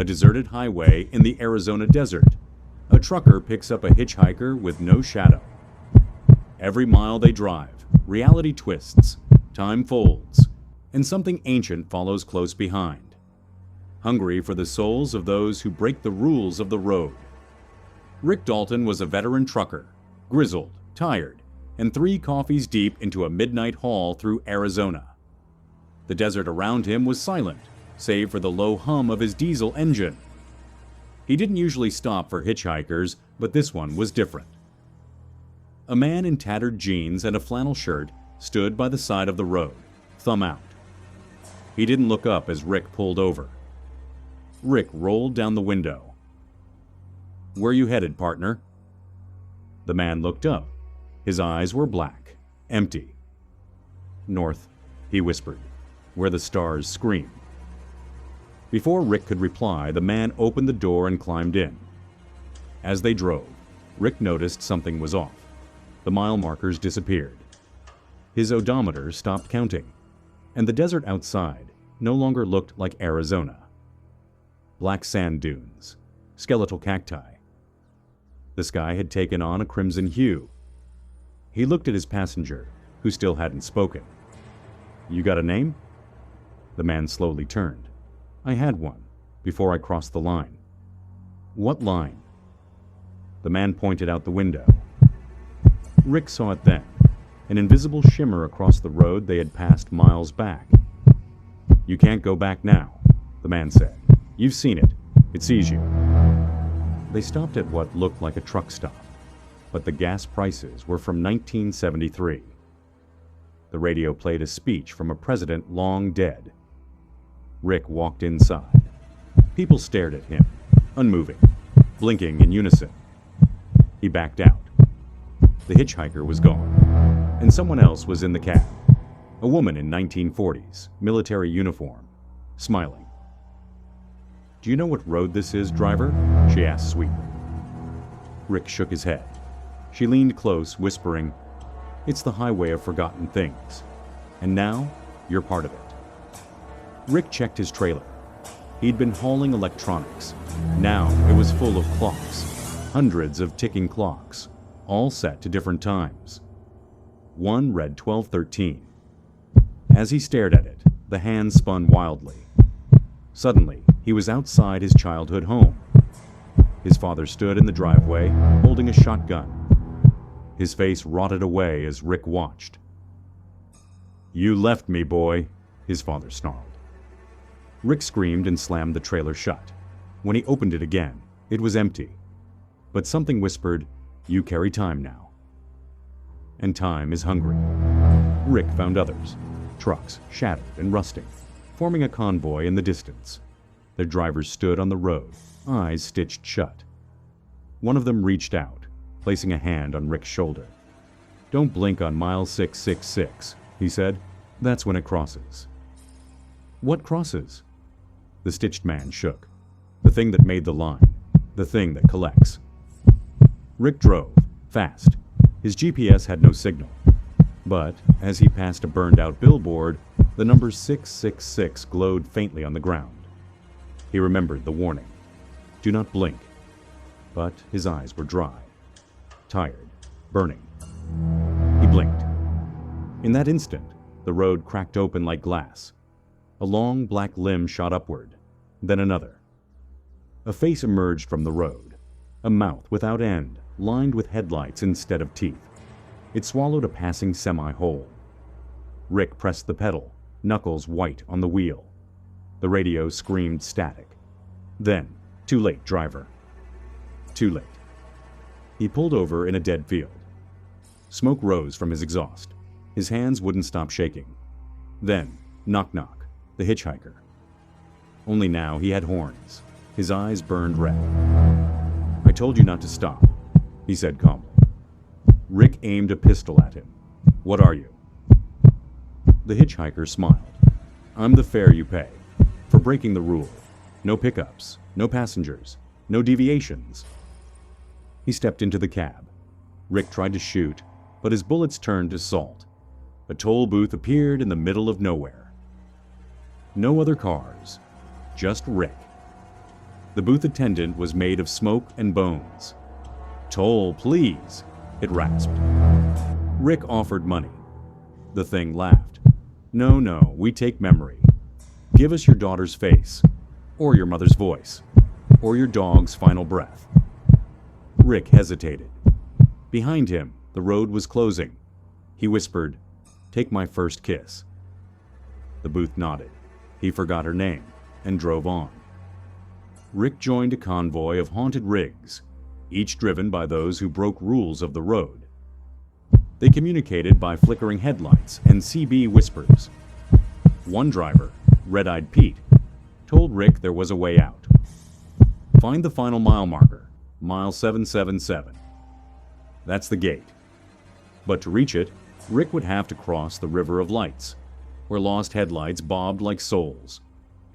deserted highway in the Arizona desert. A trucker picks up a hitchhiker with no shadow. Every mile they drive, reality twists, time folds, and something ancient follows close behind. Hungry for the souls of those who break the rules of the road. Rick Dalton was a veteran trucker, grizzled, tired, and 3 coffees deep into a midnight haul through Arizona. The desert around him was silent, save for the low hum of his diesel engine. He didn't usually stop for hitchhikers, but this one was different. A man in tattered jeans and a flannel shirt stood by the side of the road, thumb out. He didn't look up as Rick pulled over. Rick rolled down the window. "Where you headed, partner?" The man looked up. His eyes were black, empty. "North," he whispered, "where the stars scream." Before Rick could reply, the man opened the door and climbed in. As they drove, Rick noticed something was off. The mile markers disappeared. His odometer stopped counting, and the desert outside no longer looked like Arizona. Black sand dunes, skeletal cacti. The sky had taken on a crimson hue. He looked at his passenger, who still hadn't spoken. "You got a name?" The man slowly turned. "I had one, before I crossed the line." "What line?" The man pointed out the window. Rick saw it then, an invisible shimmer across the road they had passed miles back. "You can't go back now," the man said. "You've seen it. It sees you." They stopped at what looked like a truck stop, but the gas prices were from 1973. The radio played a speech from a president long dead. Rick walked inside. People stared at him, unmoving, blinking in unison. He backed out. The hitchhiker was gone, and someone else was in the cab. A woman in 1940s, military uniform, smiling. "Do you know what road this is, driver?" she asked sweetly. Rick shook his head. She leaned close, whispering, "It's the highway of forgotten things. And now, you're part of it." Rick checked his trailer. He'd been hauling electronics. Now it was full of clocks, hundreds of ticking clocks, all set to different times. One read 12:13. As he stared at it, the hands spun wildly. Suddenly, he was outside his childhood home. His father stood in the driveway, holding a shotgun. His face rotted away as Rick watched. "You left me, boy," his father snarled. Rick screamed and slammed the trailer shut. When he opened it again, it was empty. But something whispered, "You carry time now." And time is hungry. Rick found others, trucks shattered and rusting, forming a convoy in the distance. Their drivers stood on the road, eyes stitched shut. One of them reached out, placing a hand on Rick's shoulder. "Don't blink on mile 666, he said. "That's when it crosses." "What crosses?" The stitched man shook. "The thing that made the line. The thing that collects." Rick drove, fast. His GPS had no signal. But as he passed a burned-out billboard, the number 666 glowed faintly on the ground. He remembered the warning. "Do not blink." But his eyes were dry, tired, burning. He blinked. In that instant, the road cracked open like glass. A long black limb shot upward, then another. A face emerged from the road, a mouth without end, lined with headlights instead of teeth. It swallowed a passing semi-whole. Rick pressed the pedal, knuckles white on the wheel. The radio screamed static. Then, "Too late, driver." Too late. He pulled over in a dead field. Smoke rose from his exhaust. His hands wouldn't stop shaking. Then, knock knock, the hitchhiker. Only now he had horns. His eyes burned red. "I told you not to stop," he said calmly. Rick aimed a pistol at him. "What are you?" The hitchhiker smiled. "I'm the fare you pay, for breaking the rule. No pickups, no passengers, no deviations." He stepped into the cab. Rick tried to shoot, but his bullets turned to salt. A toll booth appeared in the middle of nowhere. No other cars, just Rick. The booth attendant was made of smoke and bones. "Toll, please," it rasped. Rick offered money. The thing laughed. "No, no, we take memory. Give us your daughter's face, or your mother's voice, or your dog's final breath." Rick hesitated. Behind him, the road was closing. He whispered, "Take my first kiss." The booth nodded. He forgot her name and drove on. Rick joined a convoy of haunted rigs, each driven by those who broke rules of the road. They communicated by flickering headlights and CB whispers. One driver, Red-Eyed Pete, told Rick there was a way out. "Find the final mile marker, mile 777. That's the gate." But to reach it, Rick would have to cross the River of Lights, where lost headlights bobbed like souls,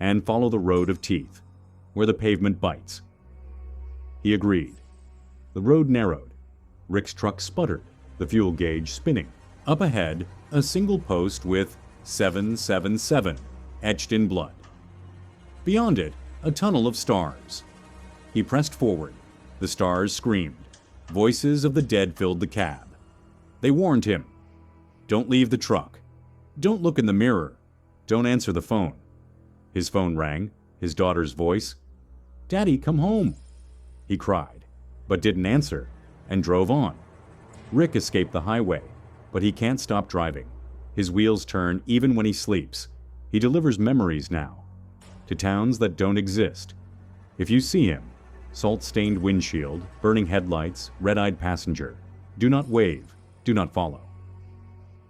and follow the Road of Teeth, where the pavement bites. He agreed. The road narrowed. Rick's truck sputtered, the fuel gauge spinning. Up ahead, a single post with 777 etched in blood. Beyond it, a tunnel of stars. He pressed forward. The stars screamed. Voices of the dead filled the cab. They warned him. Don't leave the truck. Don't look in the mirror. Don't answer the phone. His phone rang, his daughter's voice. "Daddy, come home," he cried, but didn't answer, and drove on. Rick escaped the highway, but he can't stop driving. His wheels turn even when he sleeps. He delivers memories now, to towns that don't exist. If you see him, salt-stained windshield, burning headlights, red-eyed passenger, do not wave, do not follow.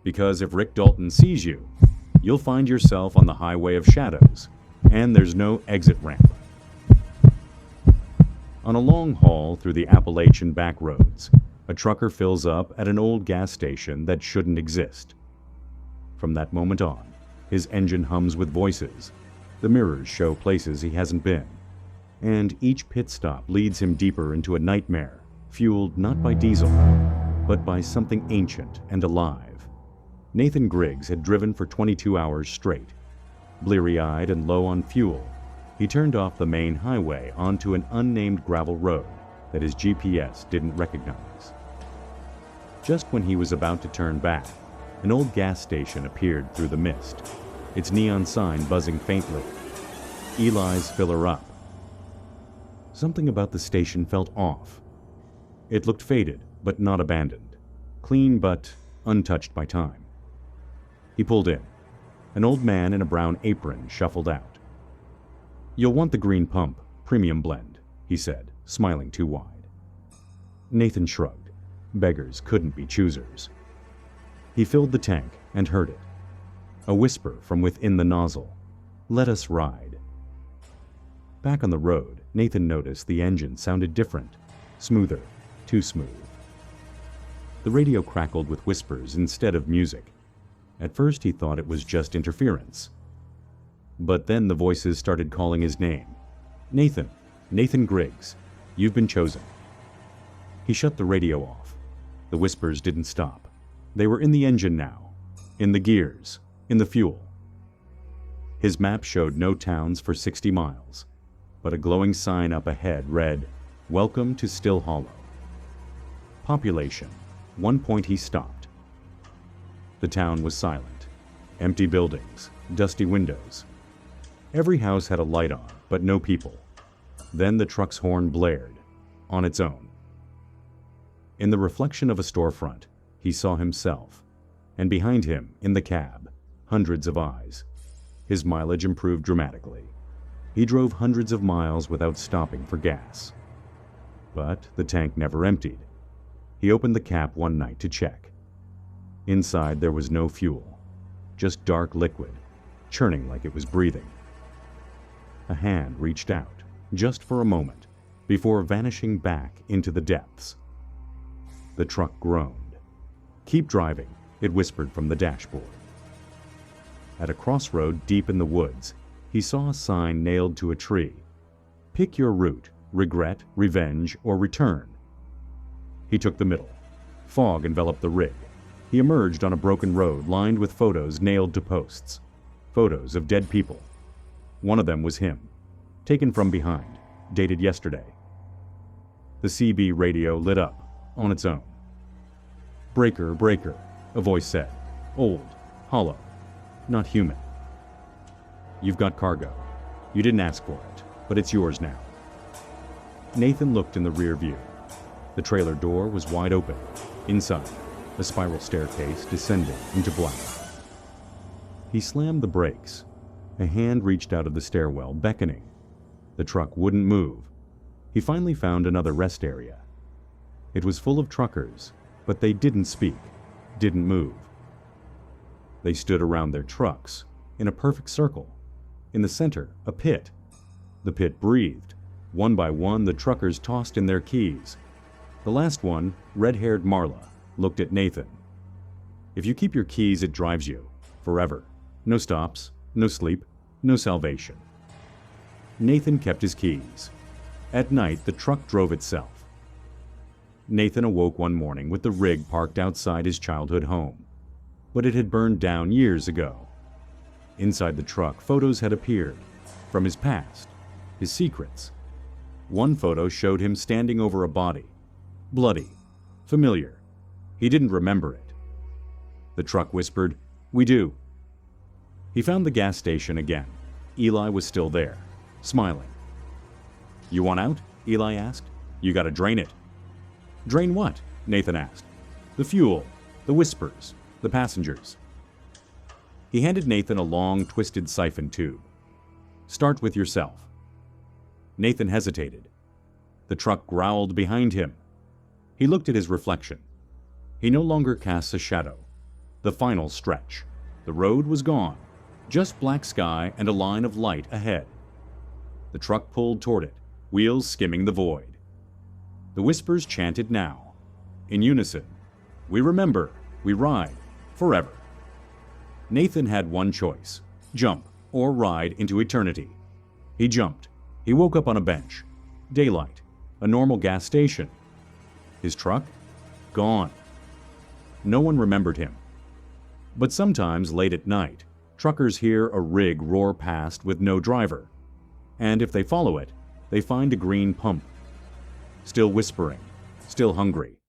Because if Rick Dalton sees you, you'll find yourself on the highway of shadows, and there's no exit ramp. On a long haul through the Appalachian backroads, a trucker fills up at an old gas station that shouldn't exist. From that moment on, his engine hums with voices. The mirrors show places he hasn't been. And each pit stop leads him deeper into a nightmare, fueled not by diesel, but by something ancient and alive. Nathan Griggs had driven for 22 hours straight. Bleary-eyed and low on fuel, he turned off the main highway onto an unnamed gravel road that his GPS didn't recognize. Just when he was about to turn back, an old gas station appeared through the mist, its neon sign buzzing faintly. Eli's Filler Up. Something about the station felt off. It looked faded, but not abandoned. Clean, but untouched by time. He pulled in. An old man in a brown apron shuffled out. "You'll want the green pump, premium blend," he said, smiling too wide. Nathan shrugged. Beggars couldn't be choosers. He filled the tank and heard it. A whisper from within the nozzle. "Let us ride." Back on the road, Nathan noticed the engine sounded different. Smoother. Too smooth. The radio crackled with whispers instead of music. At first he thought it was just interference. But then the voices started calling his name. "Nathan, Nathan Griggs, you've been chosen." He shut the radio off. The whispers didn't stop. They were in the engine now, in the gears, in the fuel. His map showed no towns for 60 miles, but a glowing sign up ahead read, "Welcome to Still Hollow." Population. One point he stopped. The town was silent. Empty buildings, dusty windows. Every house had a light on, but no people. Then the truck's horn blared, on its own. In the reflection of a storefront, he saw himself, and behind him, in the cab, hundreds of eyes. His mileage improved dramatically. He drove hundreds of miles without stopping for gas. But the tank never emptied. He opened the cap one night to check. Inside there was no fuel, just dark liquid, churning like it was breathing. A hand reached out, just for a moment, before vanishing back into the depths. The truck groaned. "Keep driving," it whispered from the dashboard. At a crossroad deep in the woods, he saw a sign nailed to a tree. "Pick your route, regret, revenge, or return." He took the middle. Fog enveloped the rig. He emerged on a broken road lined with photos nailed to posts. Photos of dead people. One of them was him, taken from behind, dated yesterday. The CB radio lit up on its own. "Breaker, breaker," a voice said. "Old, hollow, not human. You've got cargo. You didn't ask for it, but it's yours now." Nathan looked in the rear view. The trailer door was wide open. Inside, a spiral staircase descended into black. He slammed the brakes. A hand reached out of the stairwell, beckoning. The truck wouldn't move. He finally found another rest area. It was full of truckers, but they didn't speak, didn't move. They stood around their trucks, in a perfect circle. In the center, a pit. The pit breathed. One by one, the truckers tossed in their keys. The last one, red-haired Marla, looked at Nathan. "If you keep your keys, it drives you. Forever. No stops, no sleep, no salvation." Nathan kept his keys. At night, the truck drove itself. Nathan awoke one morning with the rig parked outside his childhood home. But it had burned down years ago. Inside the truck, photos had appeared. From his past, his secrets. One photo showed him standing over a body. Bloody. Familiar. He didn't remember it. The truck whispered, "We do." He found the gas station again. Eli was still there, smiling. "You want out?" Eli asked. "You gotta drain it." "Drain what?" Nathan asked. "The fuel, the whispers, the passengers." He handed Nathan a long, twisted siphon tube. "Start with yourself." Nathan hesitated. The truck growled behind him. He looked at his reflection. He no longer casts a shadow. The final stretch. The road was gone. Just black sky and a line of light ahead. The truck pulled toward it, wheels skimming the void. The whispers chanted now. In unison. "We remember, we ride, forever." Nathan had one choice. Jump or ride into eternity. He jumped. He woke up on a bench. Daylight. A normal gas station. His truck? Gone. No one remembered him. But sometimes, late at night, truckers hear a rig roar past with no driver. And if they follow it, they find a green pump. Still whispering, still hungry.